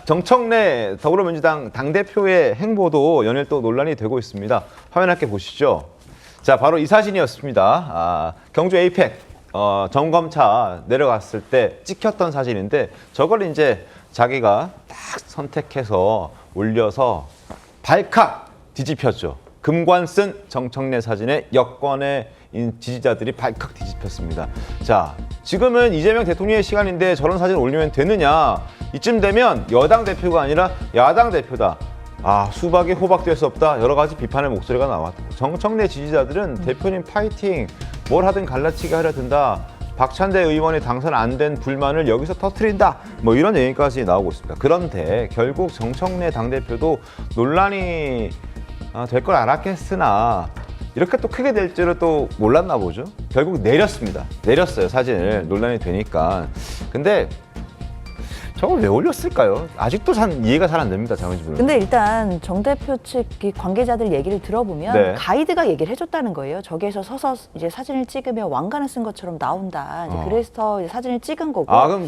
정청래 더불어민주당 당대표의 행보도 연일 또 논란이 되고 있습니다. 화면 함께 보시죠. 자, 바로 이 사진이었습니다. 경주 에이펙 점검차 내려갔을 때 찍혔던 사진인데 저걸 이제 자기가 딱 선택해서 올려서 발칵 뒤집혔죠. 금관 쓴 정청래 사진에 여권의 지지자들이 발칵 뒤집혔습니다. 자, 지금은 이재명 대통령의 시간인데 저런 사진 올리면 되느냐? 이쯤 되면 여당 대표가 아니라 야당 대표다. 수박이 호박될 수 없다. 여러 가지 비판의 목소리가 나왔고 정청래 지지자들은 대표님 파이팅, 뭘 하든 갈라치기 하려 든다. 박찬대 의원이 당선 안 된 불만을 여기서 터뜨린다. 뭐 이런 얘기까지 나오고 있습니다. 그런데 결국 정청래 당대표도 논란이 될 걸 알았겠으나 이렇게 또 크게 될 줄은 또 몰랐나 보죠. 결국 내렸습니다. 내렸어요, 사진을. 논란이 되니까. 근데 저걸 왜 올렸을까요? 아직도 이해가 잘 안 됩니다, 장은지 변호사. 근데 일단 정 대표 측 관계자들 얘기를 들어보면 네. 가이드가 얘기를 해줬다는 거예요. 저기에서 서서 이제 사진을 찍으면 왕관을 쓴 것처럼 나온다. 이제 그래서 이제 사진을 찍은 거고.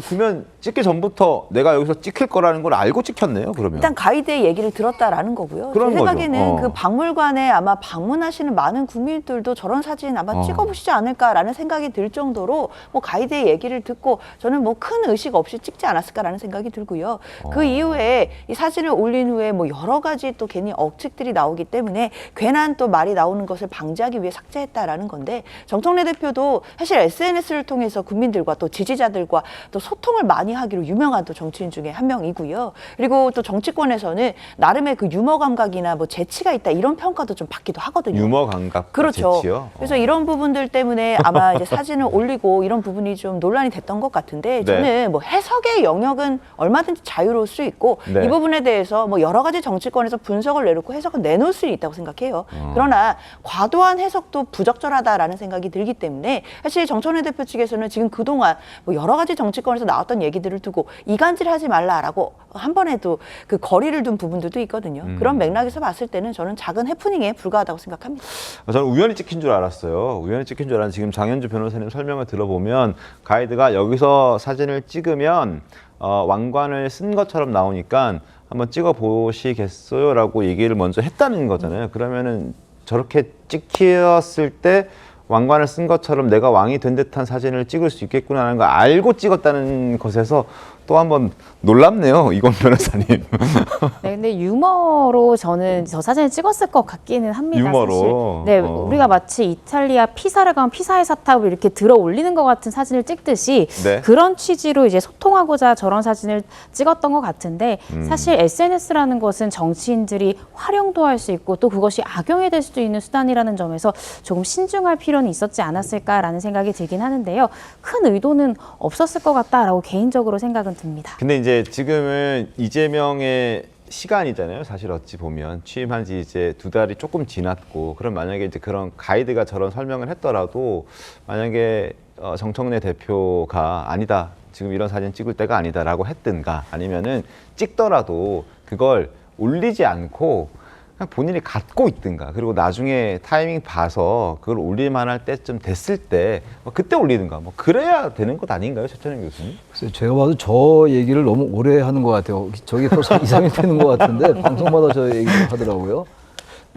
그러면 찍기 전부터 내가 여기서 찍힐 거라는 걸 알고 찍혔네요, 그러면. 일단 가이드의 얘기를 들었다라는 거고요. 제 생각에는 그 박물관에 아마 방문하시는 많은 국민들도 저런 사진 아마 찍어보시지 않을까라는 생각이 들 정도로 뭐 가이드의 얘기를 듣고 저는 뭐 큰 의식 없이 찍지 않았을까라는 생각이 들고요. 그 이후에 이 사진을 올린 후에 뭐 여러 가지 또 괜히 억측들이 나오기 때문에 괜한 또 말이 나오는 것을 방지하기 위해 삭제했다라는 건데 정청래 대표도 사실 SNS를 통해서 국민들과 또 지지자들과 또 소통을 많이 하기로 유명한 또 정치인 중에 한 명이고요. 그리고 또 정치권에서는 나름의 그 유머 감각이나 뭐 재치가 있다 이런 평가도 좀 받기도 하거든요. 유머 감각, 그렇죠. 재치요? 그래서 이런 부분들 때문에 아마 이제 사진을 올리고 이런 부분이 좀 논란이 됐던 것 같은데 저는 뭐 해석의 영역은 얼마든지 자유로울 수 있고 이 부분에 대해서 뭐 여러 가지 정치권에서 분석을 내놓고 해석을 내놓을 수 있다고 생각해요. 그러나 과도한 해석도 부적절하다라는 생각이 들기 때문에 사실 정청래 대표 측에서는 지금 그동안 뭐 여러 가지 정치권에서 나왔던 얘기들을 두고 이간질하지 말라라고 한 번에도 그 거리를 둔 부분들도 있거든요. 그런 맥락에서 봤을 때는 저는 작은 해프닝에 불과하다고 생각합니다. 저는 우연히 찍힌 줄 알았어요. 우연히 찍힌 줄 알았는데 지금 장현주 변호사님 설명을 들어보면 가이드가 여기서 사진을 찍으면 왕관을 쓴 것처럼 나오니까 한번 찍어 보시겠어요? 라고 얘기를 먼저 했다는 거잖아요. 그러면은 저렇게 찍혔을 때 왕관을 쓴 것처럼 내가 왕이 된 듯한 사진을 찍을 수 있겠구나 하는 걸 알고 찍었다는 것에서 또 한번 놀랍네요, 이건 변호사님. 네, 근데 유머로 저는 저 사진을 찍었을 것 같기는 합니다. 유머로? 사실. 네, 우리가 마치 이탈리아 피사를 가면 피사의 사탑을 이렇게 들어 올리는 것 같은 사진을 찍듯이 그런 취지로 이제 소통하고자 저런 사진을 찍었던 것 같은데 사실 SNS라는 것은 정치인들이 활용도 할 수 있고 또 그것이 악용이 될 수도 있는 수단이라는 점에서 조금 신중할 필요는 있었지 않았을까라는 생각이 들긴 하는데요. 큰 의도는 없었을 것 같다라고 개인적으로 생각은 듭니다. 근데 이제 지금은 이재명의 시간이잖아요. 사실 어찌 보면 취임한 지 이제 2달이 조금 지났고, 그럼 만약에 이제 그런 가이드가 저런 설명을 했더라도 만약에 정청래 대표가 아니다, 지금 이런 사진 찍을 때가 아니다라고 했든가, 아니면은 찍더라도 그걸 올리지 않고 그냥 본인이 갖고 있든가, 그리고 나중에 타이밍 봐서 그걸 올릴 만할 때쯤 됐을 때 그때 올리든가, 뭐 그래야 되는 것 아닌가요, 최천영 교수님? 글쎄요, 제가 봐도 저 얘기를 너무 오래 하는 것 같아요. 저게 벌써 2, 3일 되는 것 같은데 방송마다 저 얘기를 하더라고요.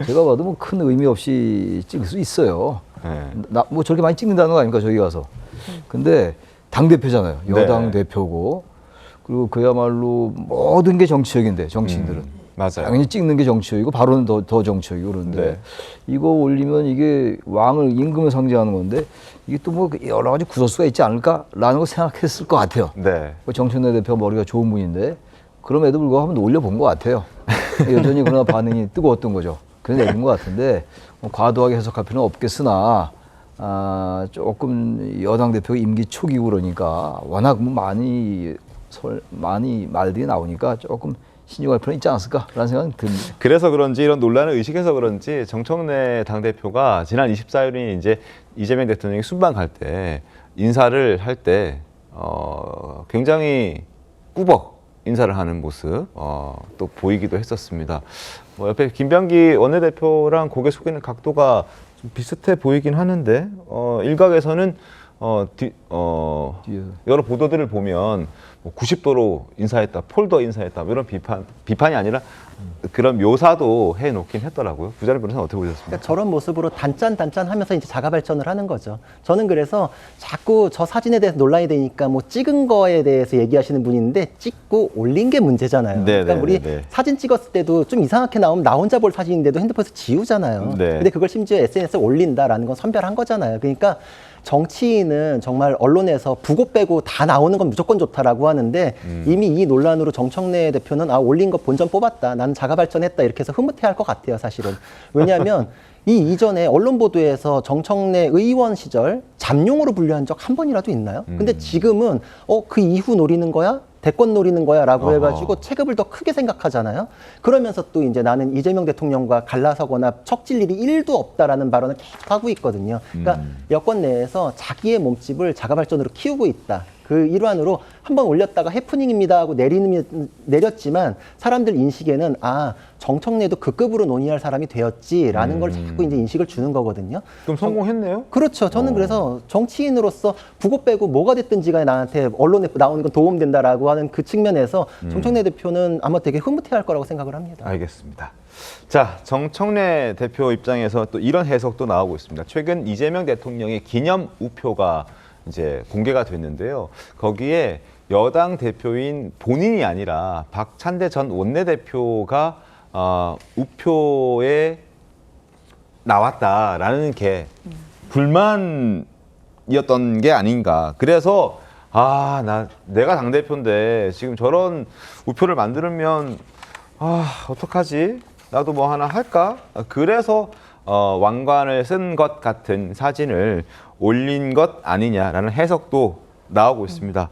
제가 봐도 뭐 큰 의미 없이 찍을 수 있어요. 뭐 저렇게 많이 찍는다는 거 아닙니까, 저기 가서. 근데 당대표잖아요. 여당 대표고. 그리고 그야말로 모든 게 정치적인데, 정치인들은. 맞아요. 당연히 찍는 게 정치적이고 바로는 더 정치적이고 그런데 이거 올리면 이게 왕을 임금을 상징하는 건데 이게 또 뭐 여러 가지 구설수가 있지 않을까라는 걸 생각했을 것 같아요. 정청래 대표 머리가 좋은 분인데 그럼에도 불구하고 한번 올려본 것 같아요. 여전히 그러나 반응이 뜨거웠던 거죠. 그래서 내린 것 같은데 뭐 과도하게 해석할 필요는 없겠으나 조금 여당 대표가 임기 초기고 그러니까 워낙 많이 말들이 나오니까 조금 신중할 필요는 있지 않았을까라는 생각이 듭니다. 그래서 그런지 이런 논란을 의식해서 그런지 정청래 당대표가 지난 24일이 이제 이재명 대통령이 순방 갈 때 인사를 할 때 굉장히 꾸벅 인사를 하는 모습 또 보이기도 했었습니다. 뭐 옆에 김병기 원내대표랑 고개 숙이는 각도가 좀 비슷해 보이긴 하는데 일각에서는 여러 보도들을 보면 뭐 90도로 인사했다, 폴더 인사했다, 뭐 이런 비판이 아니라 그런 묘사도 해놓긴 했더라고요. 부자리 변호사는 어떻게 보셨습니까? 그러니까 저런 모습으로 단짠단짠하면서 이제 자가 발전을 하는 거죠. 저는 그래서 자꾸 저 사진에 대해서 논란이 되니까 뭐 찍은 거에 대해서 얘기하시는 분이 있는데 찍고 올린 게 문제잖아요. 그러니까 우리 사진 찍었을 때도 좀 이상하게 나오면 나 혼자 볼 사진인데도 핸드폰에서 지우잖아요. 근데 그걸 심지어 SNS에 올린다라는 건 선별한 거잖아요. 그러니까 정치인은 정말 언론에서 부고 빼고 다 나오는 건 무조건 좋다라고 하는데 이미 이 논란으로 정청래 대표는 올린 거 본전 뽑았다. 나는 자가 발전했다. 이렇게 해서 흐뭇해할 것 같아요, 사실은. 왜냐하면 이 이전에 언론 보도에서 정청래 의원 시절 잠룡으로 분류한 적 한 번이라도 있나요? 근데 지금은 그 이후 노리는 거야? 대권 노리는 거야 라고 해가지고 체급을 더 크게 생각하잖아요. 그러면서 또 이제 나는 이재명 대통령과 갈라서거나 척질 일이 1도 없다라는 발언을 계속 하고 있거든요. 그러니까 여권 내에서 자기의 몸집을 자가 발전으로 키우고 있다. 그 일환으로 한번 올렸다가 해프닝입니다 하고 내렸지만 사람들 인식에는 정청래도 그 급으로 논의할 사람이 되었지라는 걸 자꾸 이제 인식을 주는 거거든요. 그럼 성공했네요? 그렇죠. 저는 그래서 정치인으로서 부고 빼고 뭐가 됐든지가 나한테 언론에 나오는 건 도움된다라고 하는 그 측면에서 정청래 대표는 아마 되게 흐뭇해할 거라고 생각을 합니다. 알겠습니다. 자, 정청래 대표 입장에서 또 이런 해석도 나오고 있습니다. 최근 이재명 대통령의 기념 우표가 이제 공개가 됐는데요. 거기에 여당 대표인 본인이 아니라 박찬대 전 원내대표가 우표에 나왔다라는 게 불만이었던 게 아닌가. 그래서 내가 당대표인데 지금 저런 우표를 만들면 어떡하지? 나도 뭐 하나 할까? 그래서 왕관을 쓴 것 같은 사진을 올린 것 아니냐라는 해석도 나오고 있습니다.